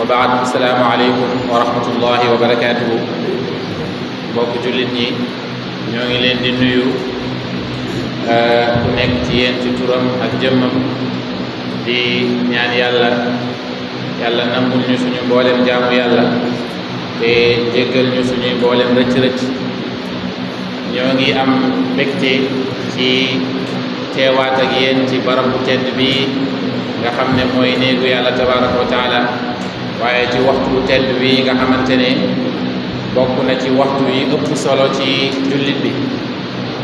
wa baad assalaamu aleykum wa rahmatullahi wa barakaatuhu. mbokk jullit ñi ñoo ngi leen di nuyu ku nekk ci yéen ci turam ak jëmmam di ñaan yàlla nangul ñu suñu mboolem jaamu yàlla te jéggal ñu suñuy mboolem rëcc-rëcc. ñoo ngi am mbégte ci teewaat ak yéen ci barab bu tedd bi nga xam ne mooy néegu yàlla tabaraka wa taala, waaye ci waxtu bu tedd bi nga xamante ne bokk na ci waxtu yi ëpp solo ci jullit bi.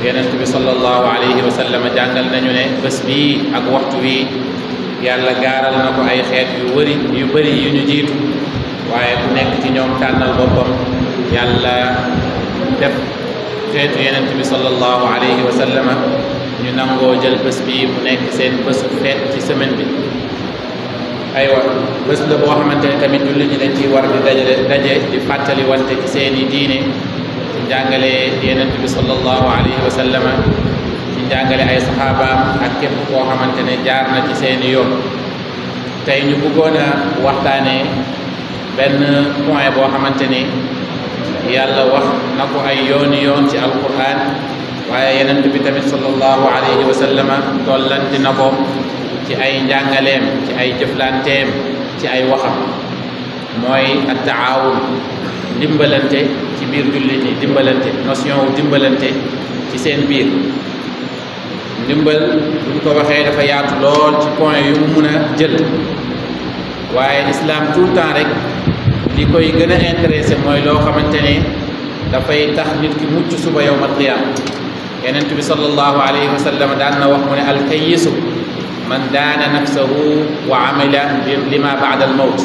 yonent bi sallallahu alayhi wa sallam jàngal nañu ne bés bi ak waxtu wi yàlla gaaral na ko ay xeet yu bëri yu ñu jiitu, waaye ku nekk ci ñoom tànnal boppam yàlla def xeetu yonent bi sallallahu alayhi wa sallam ñu nangoo jël bés bi mu nekk seen bésu feet ci semaine bi. aywa bés la boo xamante ne tamit jullit ñi dañ ciy war di daje di fàttali wante ci seeni diine, ci njàngale yonent bi sallallahu alayhi wa sallam, ci njàngale ay saxaabaam ak képp koo xamante ne jaar na ci seeni yoon. tey ñu bëggoon a waxtaanee benn point boo xamante ni yàlla wax na ko ay yooni yoon ci alquran, waaye yonent bi tamit sallallahu alayhi wa sallam tollanti na ko ci ay njàngaleem, ci ay jëflanteem, ci ay waxam. mooy at-taawun, dimbalante ci biir jullit ñi, dimbalante, notion wu dimbalante ci seen biir. ndimbal buñ ko waxee dafa yaatu lool ci point yu mu mun a jël, waaye islam tout le temps rek li koy gën a intéressé mooy loo xamante ne dafay tax nit ki mucc suba yawmal qiyaama. yonent bi sallallahu alayhi wa sallam daan na wax mu ne alkayisu man daana nafsahu wa amila lima baada al mawt.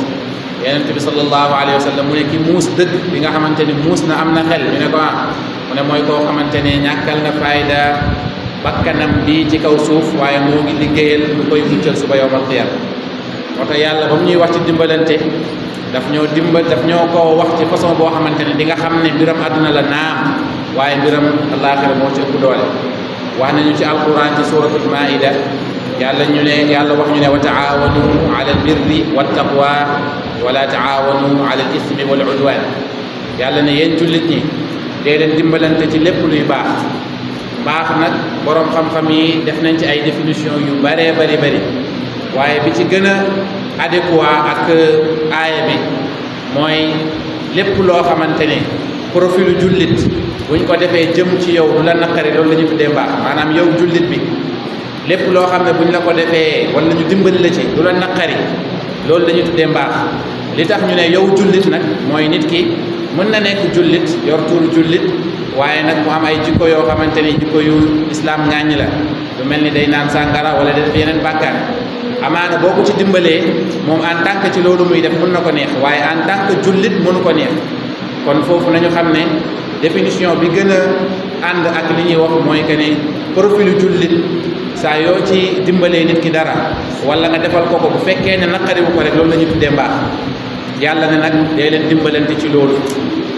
yonent bi sallallahu alayhi wa sallam mu ne ki muus dëgg bi nga xamante ni muus na am na xel, ñu ne ko mu ne mooy koo xamante ne ñàkkal na fayda bakkanam bii ci kaw suuf, waaye moo ngi liggéeyal lu koy muccal suba yawmal qiyaama. moo tax yàlla ba mu ñuy wax ci dimbalante daf ñoo ko wax ci façon boo xamante ne di nga xam ne mbiram àdduna la naam, waaye mbiram àllaaxira moo ci ëpp doole. wax nañu ci alquran ci suratul maida yàlla wax ñu ne wa taawanu ala albirri wattaqwa wala taawanu ala al ismi wal udwan. yàlla ne yéen jullit ñi dee leen dimbalante ci lépp luy baax. baax nag boroom xam-xam yi def nañ ci ay définition yu bëree bëri, waaye bi ci gën a adéquat ak aaya bi mooy lépp loo xamante ne profilu jullit buñ ko defee jëm ci yow du la naqari, loolu la ñu tuddee mbaax. maanaam yow jullit bi lépp loo xam ne buñ la ko defee wala ñu dimbali la ci du la naqari, loolu la ñu tuddee mbaax. li tax ñu ne yow jullit nag mooy nit ki mën na nekk jullit, yor tuuru jullit, waaye nag mu am ay jikko yoo xamante ni jikko yu islam ŋàññi la, lu mel ni day naan sàngara wala day def yeneen bàkkaar. amaana boo ko ci dimbalee moom en tant que ci loolu muy def mën na ko neex, waaye en tant que jullit mënu ko neex. kon foofu nañu xam ne définition bi gën a ànd ak li ñuy wax mooy que ne profilu jullit saa yoo ci dimbalee nit ki dara wala nga defal ko bu fekkee ne naqariwu ko rek loolu la ñuy tuddee mbaax. yàlla ne nag dee leen dimbalante ci loolu.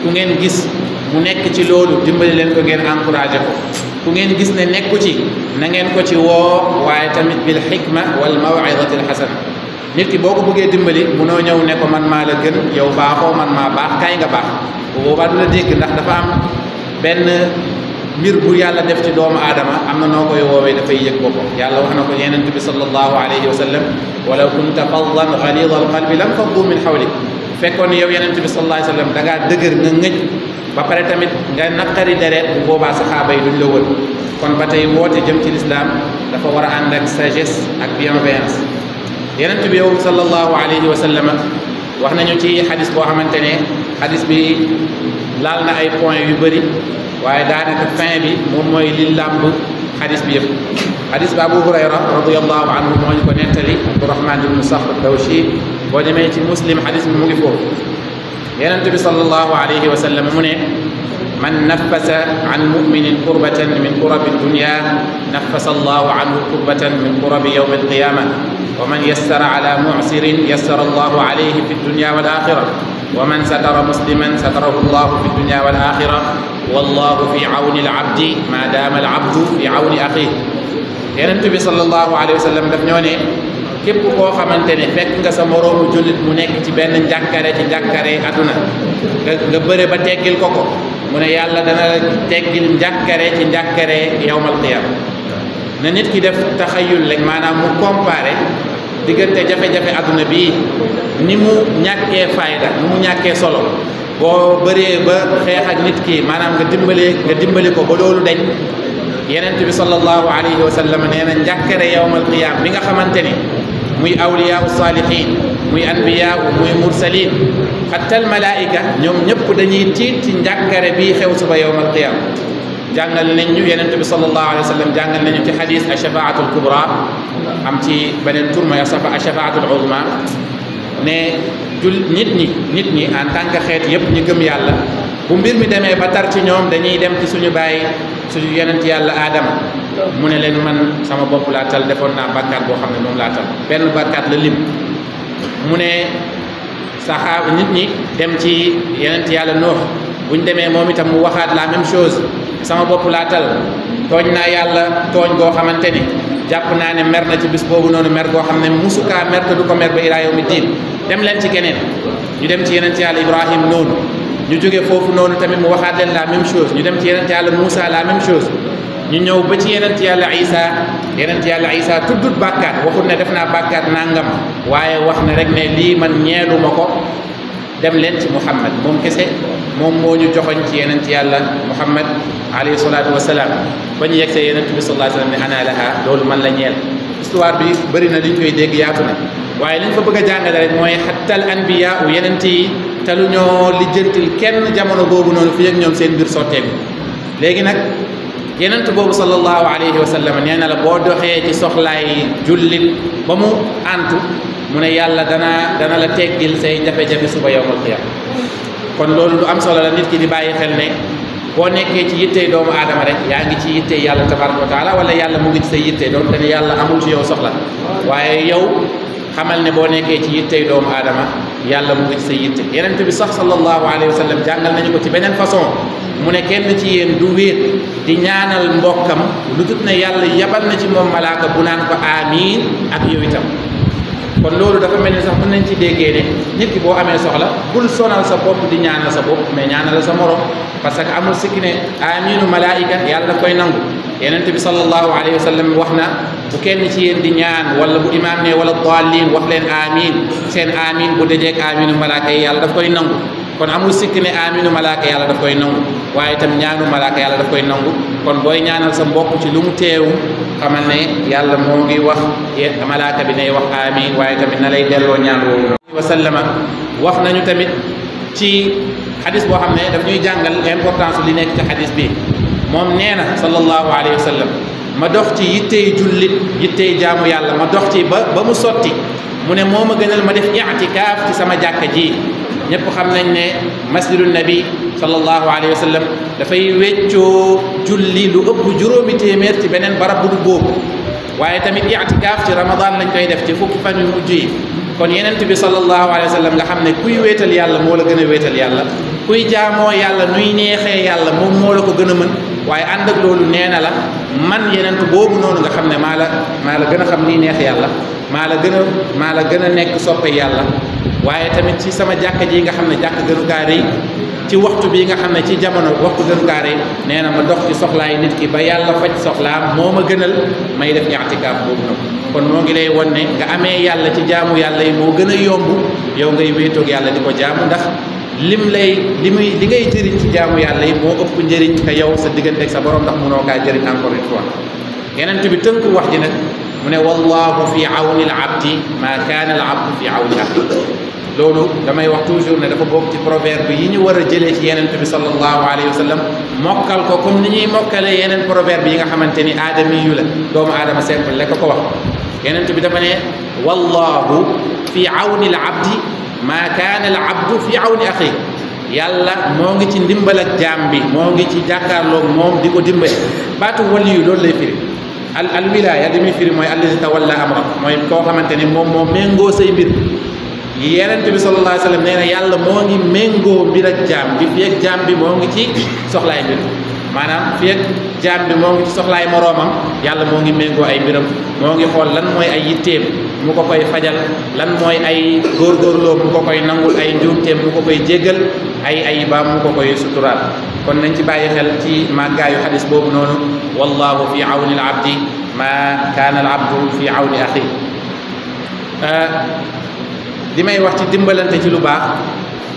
ku ngeen gis mu nekk ci loolu dimbali leen ko, ngeen encouragé ko. ku ngeen gis ne nekku ci na ngeen ko ci woo, waaye tamit bil xikma wal mawidati al xasana. nit ki boo ko bëggee dimbali munoo ñëw ne ko man maa la gën, yow baaxoo, man maa baax, kaay nga baax. bu boobaa du la dégg, ndax dafa am benn mbir bu yàlla def ci doomu aadama, am na noo koy woowee dafay yëg boppam. yàlla wax na ko yonent bi sallallahu alayhi wa sallam walaw kunta faddan ghalida al qalbi lam faddu min hawlik. fekkoon yow yonent bi sallallahu alayhi wa sallam da ngaa dëgër nga ngëj ba pare tamit nga naqari deret, bu boobaa saxaaba yi duñ la wër. kon ba tey woote jëm ci lislaam dafa war a ànd ak sagesse ak bienveillance. yonent bi yow sallallahu alayhi wa sallam wax nañu ci xadis boo xamante ne xadis bi laal na ay points yu bëri, waaye daanaka fin bi moom mooy li làmb xadis bi yëpp. xadis bi Abu Hurayra radiyallahu anhu moo ñu ko nettali, Abdurahman ibnu Saxr Dawshi. boo demee ci Muslim xadis bi mu ngi foofu. yonent bi sallallahu alayhi wa sallam mu ne man nafasa an muminin kurbatan min kurabi dunya nafasa allahu anhu kurbatan min kurabi yawmi alqiyama wa man yassara ala mu'sirin yassara allahu alayhi fi dunya wal axira wa man satara musliman satarahu allahu fi dunya wal axira wallahu fi awni al abdi ma dama al abdu fi awni axihi. yonent bi sallallahu alayhi wa sallam daf ñoo ne képp koo xamante ne fekk nga sa moroomu jullit mu nekk ci benn njàkkare ci njàkkare àdduna nga bëre ba teggil ko mu ne yàlla dana la teggil njàkkare ci njàkkare yawmal qiyaama na nit ki def taxayul rek maanaam mu comparé diggante jafe-jafe àdduna bii ni mu ñàkkee fayda ni mu ñàkkee solo boo bëree ba xeex ak nit ki maanaam nga dimbali ko ba loolu dañ yenent bi sallallahu alayhi wa sallam nee na njàkkare yawmal qiyaama bi nga xamante ni muy awliyaa saalihiin muy anbiyaa muy mursaliin xatta al malaa'ika ñoom ñëpp dañuy tiit ci njàkkare bii xew suba yawmal qiyaama jàngal nañ ñu yenent bi sallallahu alayhi wa sallam jàngal nañu ci xadis ashafaatul kubra am ci beneen tur mooy ashafaatul uzma ne nit ñi en tant que xeet yëpp ñu gëm yàlla bu mbir mi demee ba tar ci ñoom dañuy dem ci suñu bàyyi suñu yonent yàlla aadama mu ne leen man sama bopp laa tal defoon naa bàkkaat boo xam ne moom laa tal benn bàkkaat la lim mu ne saxaaba nit ñi dem ci yonent yàlla Nuux buñ demee moom itam mu waxaat la même chose sama bopp laa tal tooñ naa yàlla tooñ goo xamante ni jàpp naa ne mer na ci bis boobu noonu mer goo xam ne musukaa mer te du ko mer ba ilaa yawmi diin dem leen ci keneen ñu dem ci yonent yàlla Ibrahim noonu ñu jóge foofu noonu tamit mu waxaat leen la même chose ñu dem ci yenent yàlla Moussa la même chose ñu ñëw ba ci yenent yàlla Isa tuddut bàkkaat waxut ne def naa bàkkaat nangam waaye wax ne rek ne lii man ñeeluma ko dem leen ci Muhammad moom kese moom moo ñu joxoñ ci yenent yàlla Muhammad alayhi salaatu wasalaam ba ñu yegsee yenent bi sallallahu alayhi wa sallam ne ana laha loolu man la ñeel histoire bi bëri na li ñu koy dégg yaatu na waaye li ñu fa bëgg a jàngale rek mooy xattal anbiyaa u yenent yi te lu ñoo lijjantil kenn jamono boobu noonu fi ak ñoom seen mbir sotteeku léegi nag yenent boobu sallallahu alayhi wa sallam nee na la boo doxee ci soxlaay jullit ba mu antu mu ne yàlla dana la teggil say jafe-jafe suba yawmal qiyaama kon loolu lu am solo la nit ki di bàyyi xel ne boo nekkee ci yittey doomu aadama rek yaa ngi ci yittey yàlla tabaraka wa taala wala yàlla mu ngi ci sa yitte doon te ne yàlla amul ci yow soxla waaye yow xamal ne boo nekkee ci yittey doomu aadama yàlla mu ngi ci sa yitte yenent bi sax sallallahu alayhi wa sallam jàngal nañu ko ci beneen façon mu ne kenn ci yéen du wéet di ñaanal mbokkam lu tut ne yàlla yabal na ci moom malaaka bu naan ko amiin ak yow itam kon loolu dafa mel ni sax mën nañ ci déggee ne nit ki boo amee soxla bul sonal sa bopp di ñaanal sa bopp mais ñaanal sa morom parce que amul sikki ne amiinu malaayika yàlla daf koy nangu yenent bi sallallahu alayhi wa sallam wax na bu kenn ci yéen di ñaan wala bu imaam ne wala daalliin wax leen amiin seen amiin bu dajeek amiinu malaaka yi yàlla daf koy nangu kon amul sikki ne amiinu malaaka yàlla daf koy nangu waaye itam ñaanu malaaka yàlla daf koy nangu kon booy ñaanal sa mbokk ci lu mu teewu xamal ne yàlla moo ngi wax malaaka bi nay wax amiin waaye tamit na lay delloo ñaan woowu wa sallama wax nañu tamit ci xadis boo xam ne daf ñuy jàngal importance li nekk ci xadis bi moom nee na sallallahu alayhi wa sallam ma dox ci yittey jullit yittey jaamu yàlla ma dox ci ba mu sotti mu ne moo ma gënal ma def i'tikaaf ci sama jàkka ji ñëpp xam nañ ne masjidu nabi sallallahu alayhi wa sallam dafay weccoo julli lu ëpp juróomi téeméer ci beneen barab bu du boobu waaye tamit i'tikaaf ci ramadan lañ koy def ci fukki fan yu mujj yi kon yenent bi sallallahu alayhi wa sallam nga xam ne kuy wéetal yàlla moo la gën a wéetal yàlla kuy jaamoo yàlla nuy neexee yàlla moom moo la ko gën a mën waaye ànd ak loolu nee na la man yenent boobu noonu nga xam ne maa la gën a xam nii neex yàlla maa la gën a nekk soppe yàlla waaye tamit ci sama jàkka ji nga xam ne jàkk gënu kaa rëy ci waxtu bi nga xam ne ci jamono waxtu gënu kaa rëy nee na ma dox ci soxlaay nit ki ba yàlla faj soxlaam moo ma gënal may def i'tikaaf boobu nag kon moo ngi lay won ne nga amee yàlla ci jaamu yàlla yi moo gën a yomb yow ngay wéetoog yàlla di ko jaamu ndax li ngay jëriñ ci jaamu yàlla yi moo ëpp njëriñ ka yow sa digganteeg sa borom ndax mënoo kaa jëriñ encore une fois yeneen bi tënku wax ji nag mu ne wallahu fi awni al abdi ma kaana al abdu fi awni axi loolu damay wax toujours ne dafa bokk ci proverbe yi ñu war a jëlee ci yeneen bi sallallahu alayhi wa sallam mokkal ko comme ni ñuy mokkalee yeneen proverbe yi nga xamante ni aadami yu la doomu aadama simple lekk ko wax yeneen bi dafa ne wallahu fi awni al abdi ma kaana al abdu fi awni axi yàlla moo ngi ci ndimbal ak jaam bi moo ngi ci jàkkaarloog moom di ko dimbali baatu waliyu loolu lay firi al wilaya li muy firi mooy allazi tawalla amra mooy koo xamante ni moom moo méngoo say mbir yenent bi sallallahu alayhi wa sallam nee na yàlla moo ngi méngoo mbir ak jaam bi fi ak jaam bi moo ngi ci soxlaay mbir maanaam fi ak jaam bi moo ngi ci soxlaay moroomam yàlla moo ngi méngoo ay mbiram moo ngi xool lan mooy ay yitteem mu ko koy fajal lan mooy ay góorgóorloo mu ko koy nangul ay njuumteem mu ko koy jéggal ay ayibaam mu ko koy suturaal kon nañ ci bàyyi xel ci màggaayu xadis boobu noonu wallahu fi awni al abdi ma kaana al abdu fi awni axi li may wax ci dimbalante ci lu baax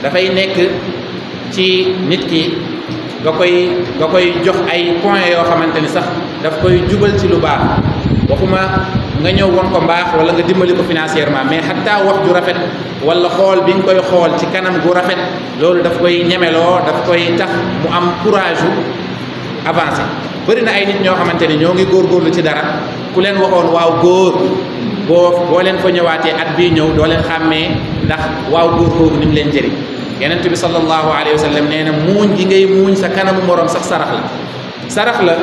dafay nekk ci nit ki nga koy jox ay points yoo xamante ni sax daf koy jubal ci lu baax waxuma nga ñëw won ko mbaax wala nga dimbali ko financièrement mais xataa wax ju rafet wala xool bi nga koy xool ci kanam gu rafet loolu daf koy ñemeloo daf koy tax mu am courage u avancé bëri na ay nit ñoo xamante ni ñoo ngi góorgóorlu ci dara ku leen waxoon waaw góor boo leen fa ñëwaatee at bii ñëw doo leen xàmmee ndax waaw góor googu ni mu leen jëriñ yonent bi sallallahu alayhi wa sallam nee na muuñ gi ngay muuñ sa kanamu moroom sax sarax la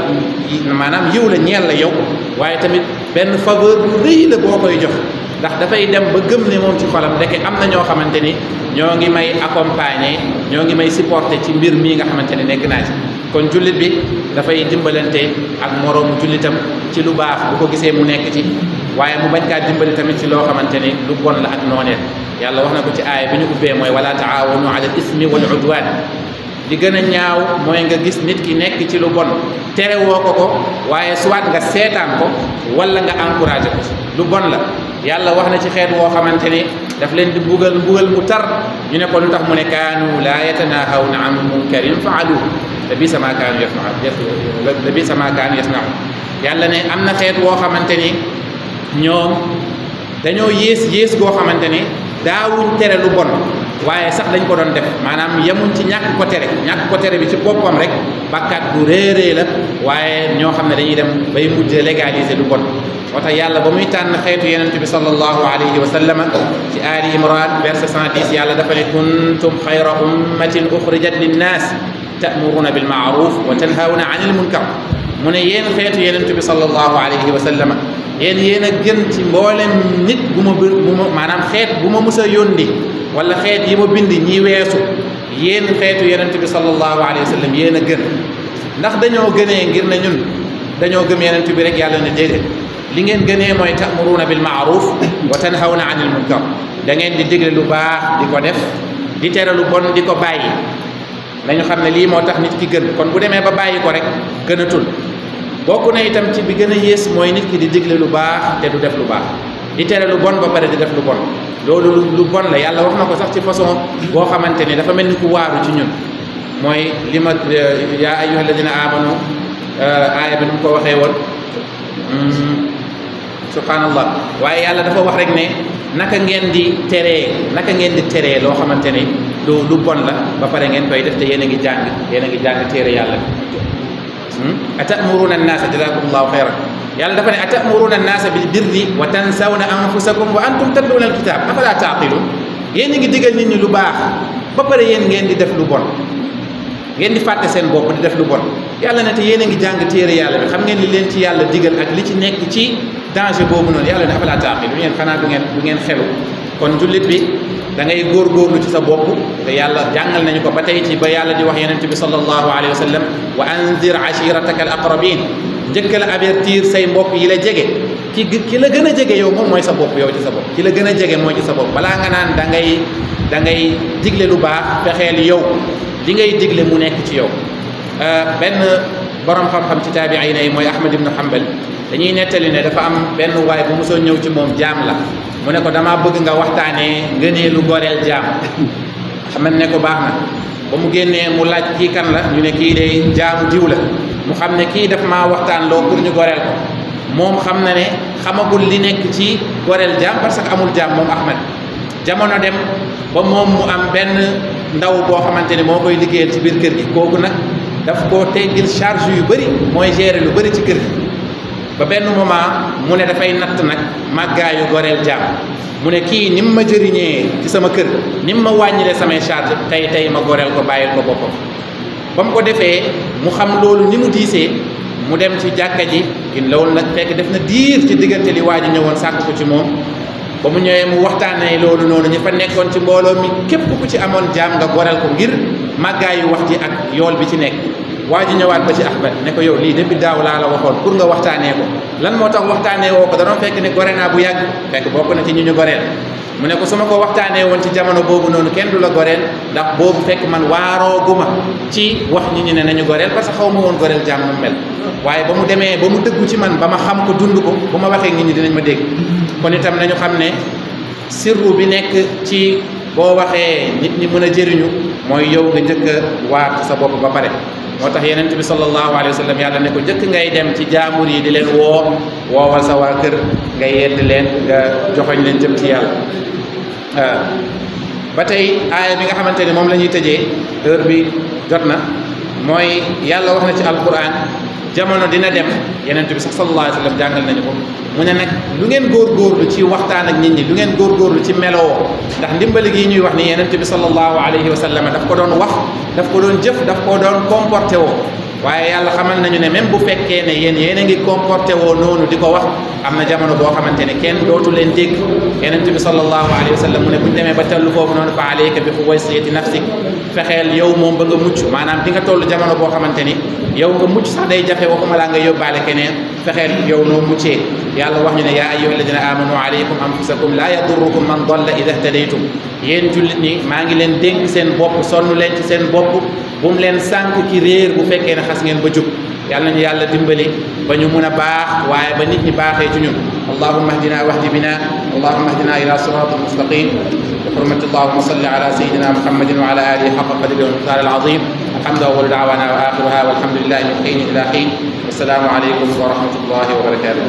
maanaam yiw la ñeel la yow waaye tamit benn faveur bu rëy la boo koy jox ndax dafay dem ba gëm ne moom ci xolam ndeke am na ñoo xamante ni ñoo ngi may accompagner ñoo ngi may supporter ci mbir mii nga xamante ne nekk naa ci kon jullit bi dafay dimbalante ak moroomu jullitam ci lu baax bu ko gisee mu nekk ci waaye mu bañ kaa dimbali tamit ci loo xamante ni lu bon la ak nooneel yàlla wax na ko ci aaya bi ñu ubbee mooy wala taawanu ala al ismi wal udwan li gën a ñaaw mooy nga gis nit ki nekk ci lu bon tere woo ko waaye soit nga seetaan ko wala nga encouragé ko lu bon la yàlla wax na ci xeet woo xamante ni daf leen di mbugal mu tar ñu ne ko lu tax mu ne kaanu laa yatanahawna an munkarin faalu te bii sama kaanu yasnau yàlla ne am na xeet woo xamante ni ñoom dañoo yées goo xamante ni daawuñ tere lu bon waaye sax dañ ko doon def maanaam yemuñ ci ñàkk ko tere bi ci boppam rek bàkkaat bu réerée la waaye ñoo xam ne dañuy dem bay mujj légaliser lu bon moo tax yàlla ba muy tànn xeetu yonent bi sallallahu alayhi wa sallam ci aali imran verset 110 yàlla dafa ne kuntum xayra ummatin uxrijat linnaas ta'muruna bil ma'ruf wa tanhawna anil munkar mu ne yéen xeetu yonent bi sallallahu alayhi wa sallam yéen a gën ci mboolem nit bu ma maanaam xeet bu ma mës a yónni wala xeet yi ma bind ñi weesu yéen xeetu yonent bi sallallahu alayhi wa sallam yéen a gën ndax dañoo gënee ngir ne ñun dañoo gëm yonent bi rek yàlla ne déedéet li ngeen gënee mooy ta'muruna bil ma'ruf wa tanhawna anil munkar da ngeen di digle lu baax di ko def di tere lu bon di ko bàyyi nañu xam ne lii moo tax nit ki gën kon bu demee ba bàyyi ko rek gënatul bokk na itam ci bi gën a yées mooy nit ki di digle lu baax te du def lu baax di tere lu bon ba pare di def lu bon loolu lu bon la yàlla wax na ko sax ci façon boo xamante ni dafa mel ni ku waaru ci ñun mooy li ma yaa ayyuha alladina amanu aaya bi nu mu ko waxee woon subhanallah waaye yàlla dafa wax rek ne naka ngeen di teree loo xamante ni lu bon la ba pare ngeen koy def te yéen a ngi jàng téere yàlla atamuruna annaasa jazakumullahu xayran yàlla dafa ne atamuruna annaasa bil birri wa tansawna anfusakum wa antum tatluna alkitab afala taqilun yéen a ngi digal nit ñi lu baax ba pare yéen ngeen di def lu bon ngeen di fàtte seen bopp di def lu bon yàlla ne te yéen a ngi jàng téere yàlla bi xam ngeen li leen ci yàlla digal ak li ci nekk ci danger boobu noonu yàlla ne afala taqilun yéen xanaa du ngeen xelu kon jullit bi da ngay góorgóorlu ci sa bopp te yàlla jàngal nañu ko ba tey ci ba yàlla di wax yonent bi sallallahu alayhi wa sallam wa anzir ashirataka al aqrabin njëkk la avertir say mbokk yi la jege ki la gën a jege yow moom mooy sa bopp yow ci sa bopp ki la gën a jege mooy ci sa bopp balaa nga naan da ngay digle lu baax fexeel yow li ngay digle mu nekk ci yow benn borom xam-xam ci taabiina yi mooy Ahmad ibn Hanbal dañuy nettali ne dafa am benn waay bu mosoo ñëw ci moom jaam la mu ne ko damaa bëgg nga waxtaanee ngëneelu goreel jaam xam ne ko baax na ba mu génnee mu laaj kii kan la ñu ne kii de jaamu diw la mu xam ne kii daf maa waxtaan loo pour ñu goreel ko moom xam na ne xamagul li nekk ci goreel jaam parce que amul jaam moom Ahmad jamono dem ba moom mu am benn ndaw boo xamante ne moo koy liggéeyal ci biir kër gi kooku nag daf koo teggil charge yu bëri mooy gérer lu bëri ci kër gi ba benn moment mu ne dafay natt nag màggaayu goreel jaam mu ne kii ni mu ma jëriñee ci sama kër ni mu ma wàññilee samay charge tey ma goreel ko bàyyil ko boppam ba mu ko defee mu xam loolu ni mu diisee mu dem ci jàkka ji loolu nag fekk def na diir ci diggante li waa ji ñëwoon sàkk ko ci moom ba mu ñëwee mu waxtaanee loolu noonu ñi fa nekkoon ci mbooloo mi képp ku ci amoon jaam nga goreel ko ngir màggaayu wax ji ak yool bi ci nekk waa ji ñëwaat ba ci Ahmed ne ko yow lii depuis daaw laa la waxoon pour nga waxtaanee ko lan moo tax waxtaanee woo ko da doon fekk ne gore naa bu yàgg fekk bokk na ci ñu goreel mu ne ko su ma ko waxtaanee woon ci jamono boobu noonu kenn du la goreel ndax boobu fekk man waarooguma ci wax nit ñi ne nañu goreel parce que xaw ma woon goreel jàmm nu mel waaye ba mu demee ba mu dëggu ci man ba ma xam ko dund ko bu ma waxee nit ñi dinañ ma dégg kon itam nañu xam ne sirru bi nekk ci boo waxee nit ñi mën a jëriñu mooy yow nga njëkk a waar sa bopp ba pare moo tax yenent bi sallallahu alayhi wa sallam yàlla ne ko njëkk ngay dem ci jaamur yi di leen woowal sa waa kër nga yedd leen nga joxoñ leen jëm ci yàlla ba tey aaya bi nga xamante ni moom la ñuy tëjee heure bi jot na mooy yàlla wax na ci alquran jamono dina dem yenent bi sax sallallahu alayhi wa sallam jàngal nañu ko mu ne nag lu ngeen góorgóorlu ci waxtaan ak nit ñi lu ngeen góorgóorlu ci meloo ndax ndimbali gi ñuy wax ni yenent bi sallallahu alayhi wa sallam daf ko doon wax daf ko doon jëf daf ko doon comporté woo waaye yàlla xamal nañu ne même bu fekkee ne yéen a ngi comporté woo noonu di ko wax am na jamono boo xamante ne kenn dootu leen dégg yenent bi sallallahu alayhi wa sallam mu ne bu ñu demee ba tellu foofu noonu fa alayka bi xuwaysiyati nafsik fexeel yow moom ba nga mucc maanaam di nga toll jamono boo xamante ni yow nga mucc sax day jafe waxuma laa nga yóbbaale keneen fexeel yow noo muccee yàlla wax ñu ne yaa ayyuha alladina amanu alaykum anfusakum laa yadurrukum man dalla ida htadaytum yéen jullit ñi maa ngi leen dénk seen bopp sonn leen ci seen bopp bu mu leen sànq ki réer bu fekkee ne xas ngeen ba jub yàlla nañu yàlla dimbali ba ñu mun a baax waaye ba nit ñi baaxee ci ñun allahumma ahdina wahdi bina allahumma ahdina ila siratal mustaqim bi hurmati allahumma salli ala sayidina muhammadin wa ala alihi haqqa qadrihi wa miqdar al azim alhamdu awwalu da'wana wa akhiruha walhamdulillahi min hin ila hin wassalamu alaykum wa rahmatullahi wa barakatuh